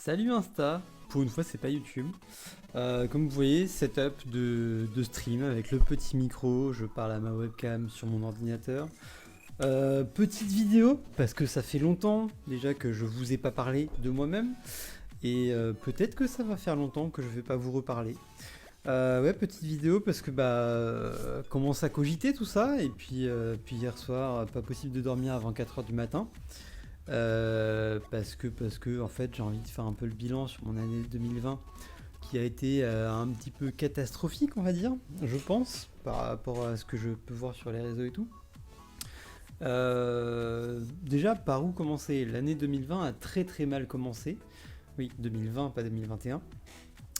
Salut Insta, pour une fois c'est pas YouTube. Comme vous voyez, setup de stream avec le petit micro, je parle à ma webcam sur mon ordinateur. Petite vidéo, parce que ça fait longtemps déjà que je vous ai pas parlé de moi-même, et peut-être que ça va faire longtemps que je vais pas vous reparler. Ouais, petite vidéo parce que commence à cogiter tout ça, et puis hier soir, pas possible de dormir avant 4h du matin. Parce que en fait j'ai envie de faire un peu le bilan sur mon année 2020 qui a été un petit peu catastrophique, on va dire, je pense, par rapport à ce que je peux voir sur les réseaux et tout. Déjà, par où commencer? L'année 2020 a très très mal commencé. Oui, 2020, pas 2021.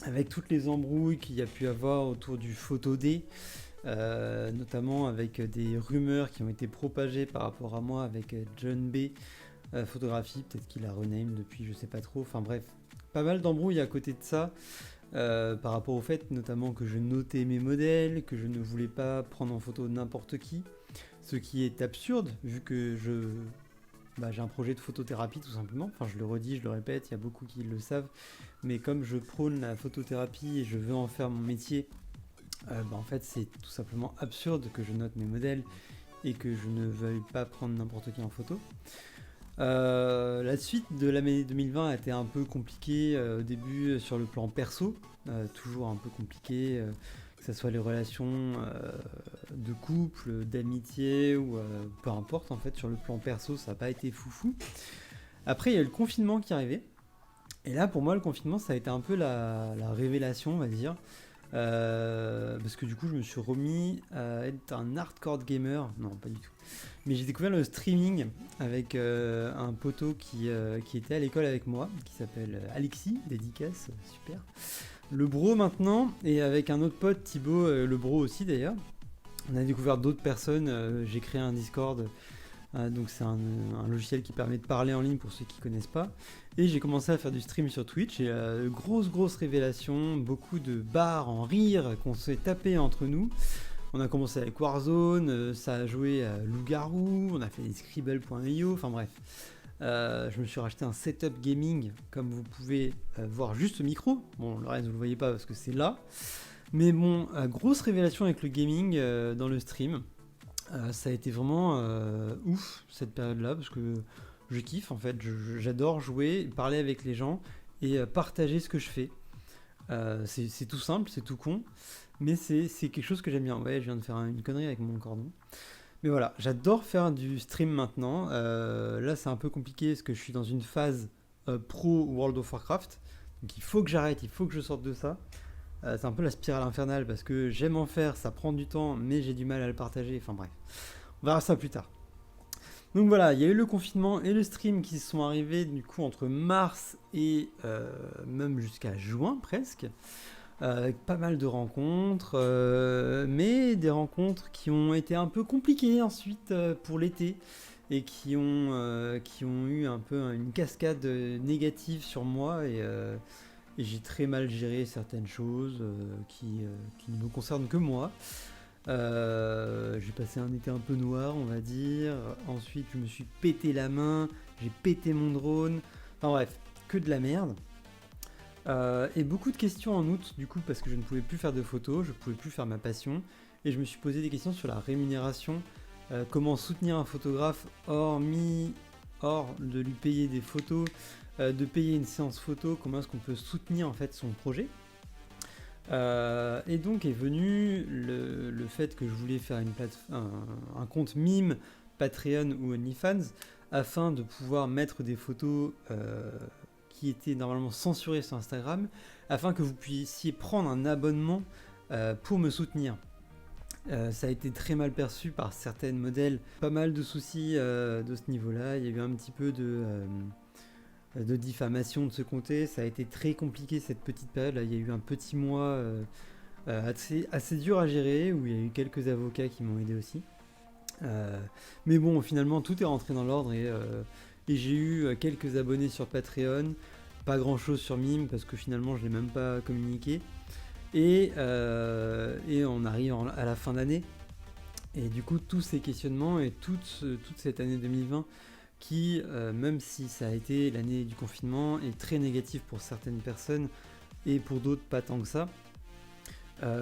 Avec toutes les embrouilles qu'il y a pu avoir autour du Photo Day, notamment avec des rumeurs qui ont été propagées par rapport à moi avec John B. Photographie, peut-être qu'il a rename depuis, je sais pas trop. Enfin bref, pas mal d'embrouilles à côté de ça, par rapport au fait notamment que je notais mes modèles, que je ne voulais pas prendre en photo n'importe qui, ce qui est absurde vu que j'ai un projet de photothérapie tout simplement. Enfin, je le redis, je le répète, il y a beaucoup qui le savent, mais comme je prône la photothérapie et je veux en faire mon métier, en fait c'est tout simplement absurde que je note mes modèles et que je ne veuille pas prendre n'importe qui en photo. La suite de l'année 2020 a été un peu compliquée au début sur le plan perso, toujours un peu compliqué, que ce soit les relations de couple, d'amitié ou peu importe en fait sur le plan perso ça n'a pas été foufou. Après il y a eu le confinement qui arrivait, et là pour moi le confinement ça a été un peu la révélation on va dire. Parce que du coup je me suis remis à être un hardcore gamer, non pas du tout, mais j'ai découvert le streaming avec un poteau qui était à l'école avec moi, qui s'appelle Alexis, dédicace, super, le bro maintenant, et avec un autre pote Thibaut, le bro aussi d'ailleurs. On a découvert d'autres personnes, j'ai créé un Discord. Donc c'est un logiciel qui permet de parler en ligne pour ceux qui connaissent pas. Et j'ai commencé à faire du stream sur Twitch et grosse révélation, beaucoup de barres en rire qu'on s'est tapé entre nous. On a commencé avec Warzone, ça a joué à Loup-Garou, on a fait des Scribble.io, enfin bref. Je me suis racheté un setup gaming, comme vous pouvez voir juste le micro. Bon, le reste vous le voyez pas parce que c'est là. Mais bon, grosse révélation avec le gaming dans le stream. Ça a été vraiment ouf cette période-là parce que je kiffe en fait, j'adore jouer, parler avec les gens et partager ce que je fais. C'est tout simple, c'est tout con, mais c'est quelque chose que j'aime bien. Ouais, je viens de faire une connerie avec mon cordon. Mais voilà, j'adore faire du stream maintenant. Là c'est un peu compliqué parce que je suis dans une phase pro World of Warcraft. Donc il faut que j'arrête, il faut que je sorte de ça. C'est un peu la spirale infernale parce que j'aime en faire, ça prend du temps, mais j'ai du mal à le partager. Enfin bref, on verra ça plus tard. Donc voilà, il y a eu le confinement et le stream qui sont arrivés du coup entre mars et même jusqu'à juin presque, avec pas mal de rencontres, mais des rencontres qui ont été un peu compliquées ensuite pour l'été et qui ont eu un peu une cascade négative sur moi et j'ai très mal géré certaines choses qui ne me concernent que moi. J'ai passé un été un peu noir, on va dire. Ensuite, je me suis pété la main, j'ai pété mon drone. Enfin bref, que de la merde. Et beaucoup de questions en août, du coup, parce que je ne pouvais plus faire de photos, je ne pouvais plus faire ma passion. Et je me suis posé des questions sur la rémunération. Comment soutenir un photographe hors de lui payer des photos, de payer une séance photo, comment est-ce qu'on peut soutenir en fait son projet. Et donc est venu le fait que je voulais faire un compte mime, Patreon ou OnlyFans, afin de pouvoir mettre des photos qui étaient normalement censurées sur Instagram, afin que vous puissiez prendre un abonnement pour me soutenir. Ça a été très mal perçu par certaines modèles, pas mal de soucis de ce niveau-là, il y a eu un petit peu de diffamation de ce côté, ça a été très compliqué cette petite période, là. Il y a eu un petit mois assez dur à gérer, où il y a eu quelques avocats qui m'ont aidé aussi. Mais bon, finalement tout est rentré dans l'ordre et j'ai eu quelques abonnés sur Patreon, pas grand chose sur Mime parce que finalement je l'ai même pas communiqué. Et on arrive à la fin d'année. Et du coup, tous ces questionnements et toute cette année 2020 qui, même si ça a été l'année du confinement, est très négatif pour certaines personnes et pour d'autres pas tant que ça.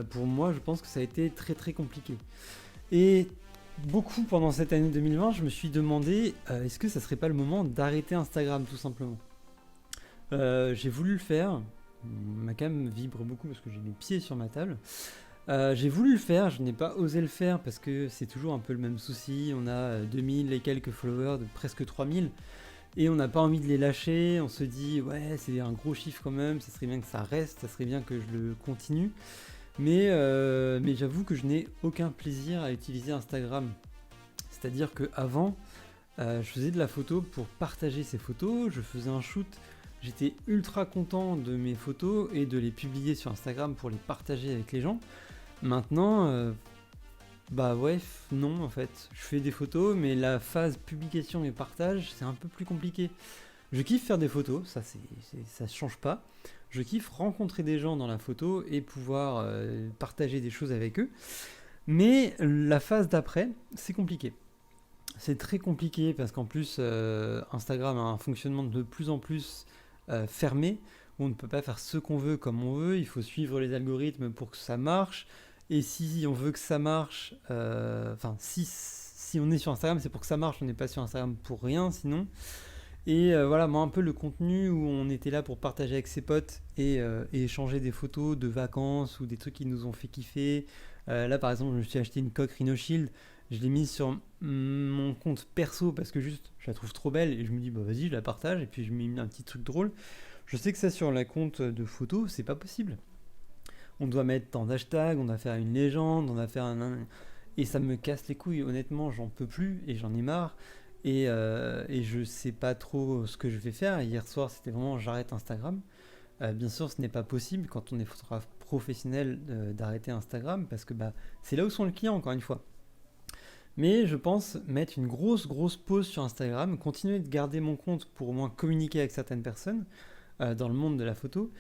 Pour moi, je pense que ça a été très très compliqué. Et beaucoup pendant cette année 2020, je me suis demandé est-ce que ça serait pas le moment d'arrêter Instagram tout simplement. J'ai voulu le faire, ma cam vibre beaucoup parce que j'ai mes pieds sur ma table. J'ai voulu le faire, je n'ai pas osé le faire parce que c'est toujours un peu le même souci. On a 2000 et quelques followers, de presque 3000, et on n'a pas envie de les lâcher. On se dit ouais, c'est un gros chiffre quand même, ça serait bien que ça reste, ça serait bien que je le continue. Mais j'avoue que je n'ai aucun plaisir à utiliser Instagram. C'est-à-dire qu'avant, je faisais de la photo pour partager ces photos, je faisais un shoot, j'étais ultra content de mes photos et de les publier sur Instagram pour les partager avec les gens. Maintenant, bah ouais, non en fait. Je fais des photos, mais la phase publication et partage, c'est un peu plus compliqué. Je kiffe faire des photos, ça change pas. Je kiffe rencontrer des gens dans la photo et pouvoir partager des choses avec eux. Mais la phase d'après, c'est compliqué. C'est très compliqué parce qu'en plus, Instagram a un fonctionnement de plus en plus fermé, où on ne peut pas faire ce qu'on veut comme on veut. Il faut suivre les algorithmes pour que ça marche. Et si on veut que ça marche, si on est sur Instagram, c'est pour que ça marche. On n'est pas sur Instagram pour rien sinon. Et voilà, moi un peu le contenu où on était là pour partager avec ses potes et échanger des photos de vacances ou des trucs qui nous ont fait kiffer. Là par exemple, je me suis acheté une coque Rhino Shield, je l'ai mise sur mon compte perso parce que juste je la trouve trop belle et je me dis bah vas-y, je la partage et puis je mets un petit truc drôle. Je sais que ça sur la compte de photos, c'est pas possible. On doit mettre tant d'hashtags, on doit faire une légende, on doit faire et ça me casse les couilles, honnêtement, j'en peux plus et j'en ai marre. Et je sais pas trop ce que je vais faire. Hier soir, c'était vraiment j'arrête Instagram. Bien sûr, ce n'est pas possible quand on est photographe professionnel d'arrêter Instagram parce que bah, c'est là où sont les clients, encore une fois. Mais je pense mettre une grosse pause sur Instagram, continuer de garder mon compte pour au moins communiquer avec certaines personnes dans le monde de la photo.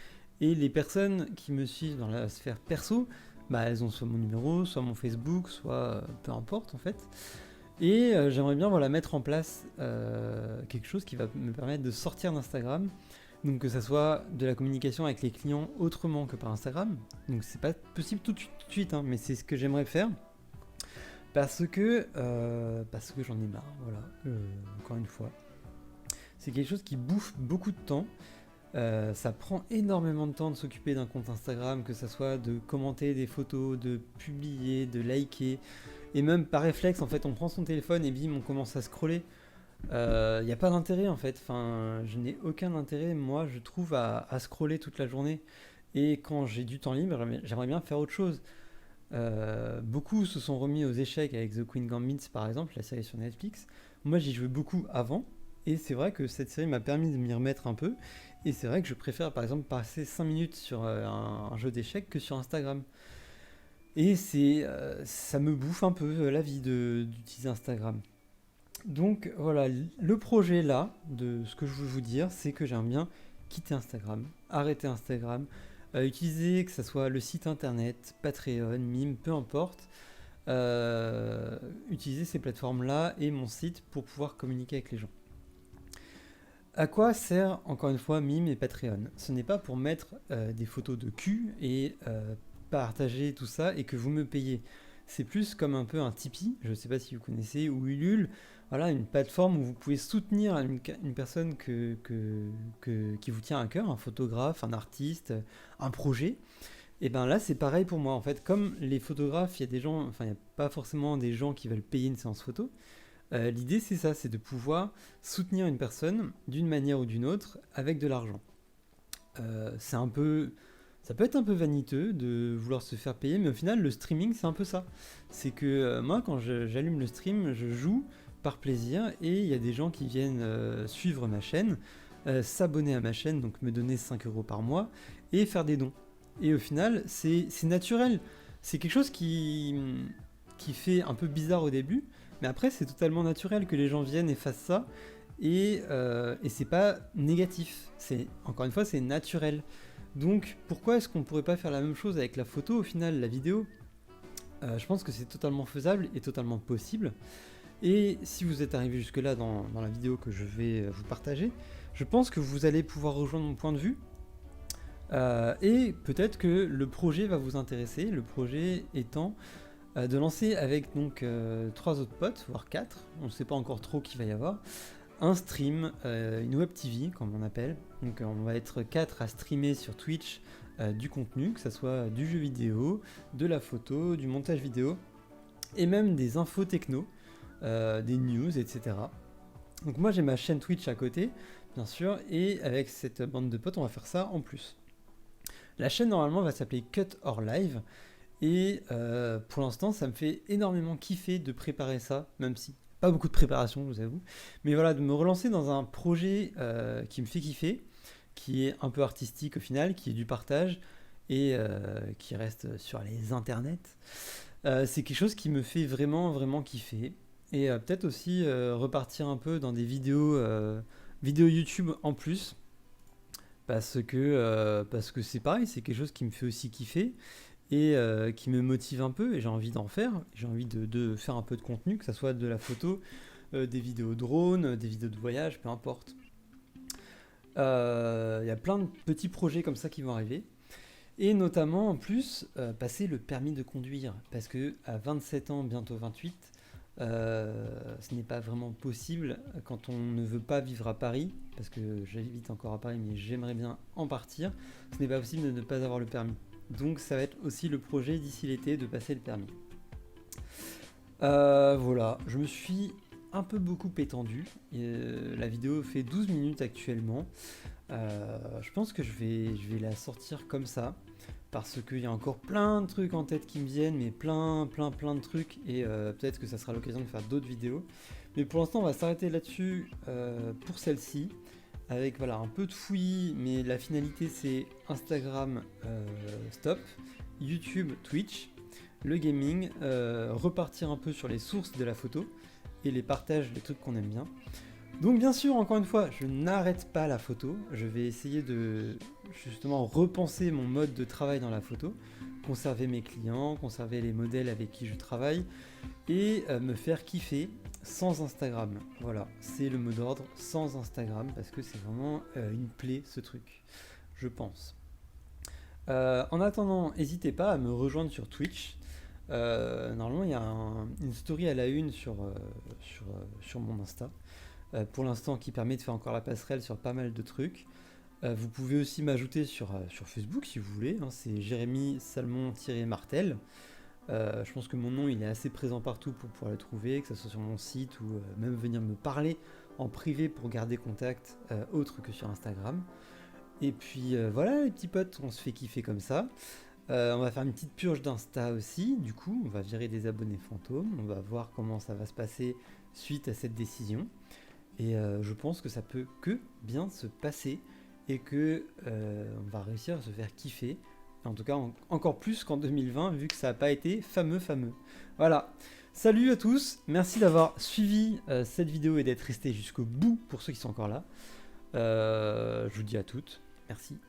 Et les personnes qui me suivent dans la sphère perso, bah, elles ont soit mon numéro, soit mon Facebook, soit peu importe en fait. Et j'aimerais bien mettre en place quelque chose qui va me permettre de sortir d'Instagram. Donc que ça soit de la communication avec les clients autrement que par Instagram. Donc c'est pas possible tout de suite, hein, mais c'est ce que j'aimerais faire. Parce que j'en ai marre, voilà, encore une fois. C'est quelque chose qui bouffe beaucoup de temps. Ça prend énormément de temps de s'occuper d'un compte Instagram, que ça soit de commenter des photos, de publier, de liker. Et même par réflexe, en fait, on prend son téléphone et bim, on commence à scroller. Il n'y a pas d'intérêt, en fait. Enfin, je n'ai aucun intérêt, moi, je trouve, à scroller toute la journée. Et quand j'ai du temps libre, j'aimerais bien faire autre chose. Beaucoup se sont remis aux échecs avec The Queen Gambit, par exemple, la série sur Netflix. Moi, j'y jouais beaucoup avant. Et c'est vrai que cette série m'a permis de m'y remettre un peu. Et c'est vrai que je préfère, par exemple, passer 5 minutes sur un jeu d'échecs que sur Instagram. Et ça me bouffe un peu la vie d'utiliser Instagram. Donc voilà, le projet là, de ce que je veux vous dire, c'est que j'aime bien quitter Instagram, arrêter Instagram, utiliser que ce soit le site internet, Patreon, Mime, peu importe, utiliser ces plateformes-là et mon site pour pouvoir communiquer avec les gens. À quoi sert encore une fois Mime et Patreon ? Ce n'est pas pour mettre des photos de cul et partager tout ça et que vous me payez. C'est plus comme un peu un Tipeee, je ne sais pas si vous connaissez, ou Ulule, voilà, une plateforme où vous pouvez soutenir une personne qui vous tient à cœur, un photographe, un artiste, un projet. Et bien là c'est pareil pour moi en fait, comme les photographes, il y a pas forcément des gens qui veulent payer une séance photo. L'idée c'est ça, c'est de pouvoir soutenir une personne d'une manière ou d'une autre avec de l'argent. Ça peut être un peu vaniteux de vouloir se faire payer, mais au final le streaming c'est un peu ça. C'est que moi quand j'allume le stream, je joue par plaisir et il y a des gens qui viennent suivre ma chaîne, s'abonner à ma chaîne, donc me donner 5 € par mois et faire des dons. Et au final c'est naturel, c'est quelque chose qui fait un peu bizarre au début, mais après c'est totalement naturel que les gens viennent et fassent ça, et c'est pas négatif, encore une fois c'est naturel. Donc pourquoi est-ce qu'on pourrait pas faire la même chose avec la photo au final, la vidéo ? Je pense que c'est totalement faisable et totalement possible. Et si vous êtes arrivé jusque là dans la vidéo que je vais vous partager, je pense que vous allez pouvoir rejoindre mon point de vue. Et peut-être que le projet va vous intéresser, le projet étant de lancer avec donc 3 autres potes, voire 4, on ne sait pas encore trop qui va y avoir, un stream, une web TV comme on appelle. Donc on va être 4 à streamer sur Twitch du contenu, que ce soit du jeu vidéo, de la photo, du montage vidéo, et même des infos techno, des news, etc. Donc moi j'ai ma chaîne Twitch à côté, bien sûr, et avec cette bande de potes on va faire ça en plus. La chaîne normalement va s'appeler Cut or Live, et pour l'instant ça me fait énormément kiffer de préparer ça, même si pas beaucoup de préparation je vous avoue, mais voilà, de me relancer dans un projet qui me fait kiffer, qui est un peu artistique au final, qui est du partage et qui reste sur les internets. C'est quelque chose qui me fait vraiment kiffer, et peut-être aussi repartir un peu dans des vidéos YouTube en plus, parce que c'est pareil, c'est quelque chose qui me fait aussi kiffer et qui me motive un peu, et j'ai envie d'en faire, j'ai envie de faire un peu de contenu, que ce soit de la photo, des vidéos drone, des vidéos de voyage, peu importe. Il y a plein de petits projets comme ça qui vont arriver, et notamment en plus passer le permis de conduire, parce que à 27 ans, bientôt 28, ce n'est pas vraiment possible quand on ne veut pas vivre à Paris, parce que j'habite encore à Paris mais j'aimerais bien en partir, ce n'est pas possible de ne pas avoir le permis. Donc ça va être aussi le projet d'ici l'été de passer le permis. Voilà, je me suis un peu beaucoup étendu, la vidéo fait 12 minutes actuellement. Je pense que je vais la sortir comme ça, parce qu'il y a encore plein de trucs en tête qui me viennent, mais plein de trucs, et peut-être que ça sera l'occasion de faire d'autres vidéos. Mais pour l'instant on va s'arrêter là-dessus pour celle-ci, avec voilà, un peu de fouillis, mais la finalité c'est Instagram stop, YouTube, Twitch, le gaming, repartir un peu sur les sources de la photo, et les partages, les trucs qu'on aime bien. Donc bien sûr, encore une fois, je n'arrête pas la photo, je vais essayer de justement repenser mon mode de travail dans la photo, conserver mes clients, conserver les modèles avec qui je travaille, et me faire kiffer sans Instagram. Voilà, c'est le mot d'ordre, sans Instagram, parce que c'est vraiment une plaie ce truc, je pense. En attendant, n'hésitez pas à me rejoindre sur Twitch. Normalement, il y a une story à la une sur mon Insta. Pour l'instant, qui permet de faire encore la passerelle sur pas mal de trucs. Vous pouvez aussi m'ajouter sur Facebook si vous voulez, hein, c'est Jérémy Salmon-Martel. Je pense que mon nom il est assez présent partout pour pouvoir le trouver, que ce soit sur mon site ou même venir me parler en privé pour garder contact autre que sur Instagram. Et puis voilà les petits potes, on se fait kiffer comme ça. On va faire une petite purge d'Insta aussi, du coup on va virer des abonnés fantômes, on va voir comment ça va se passer suite à cette décision. Et je pense que ça peut que bien se passer, et que on va réussir à se faire kiffer, en tout cas encore plus qu'en 2020, vu que ça n'a pas été fameux. Voilà, salut à tous, merci d'avoir suivi cette vidéo et d'être resté jusqu'au bout pour ceux qui sont encore là. Je vous dis à toutes, merci.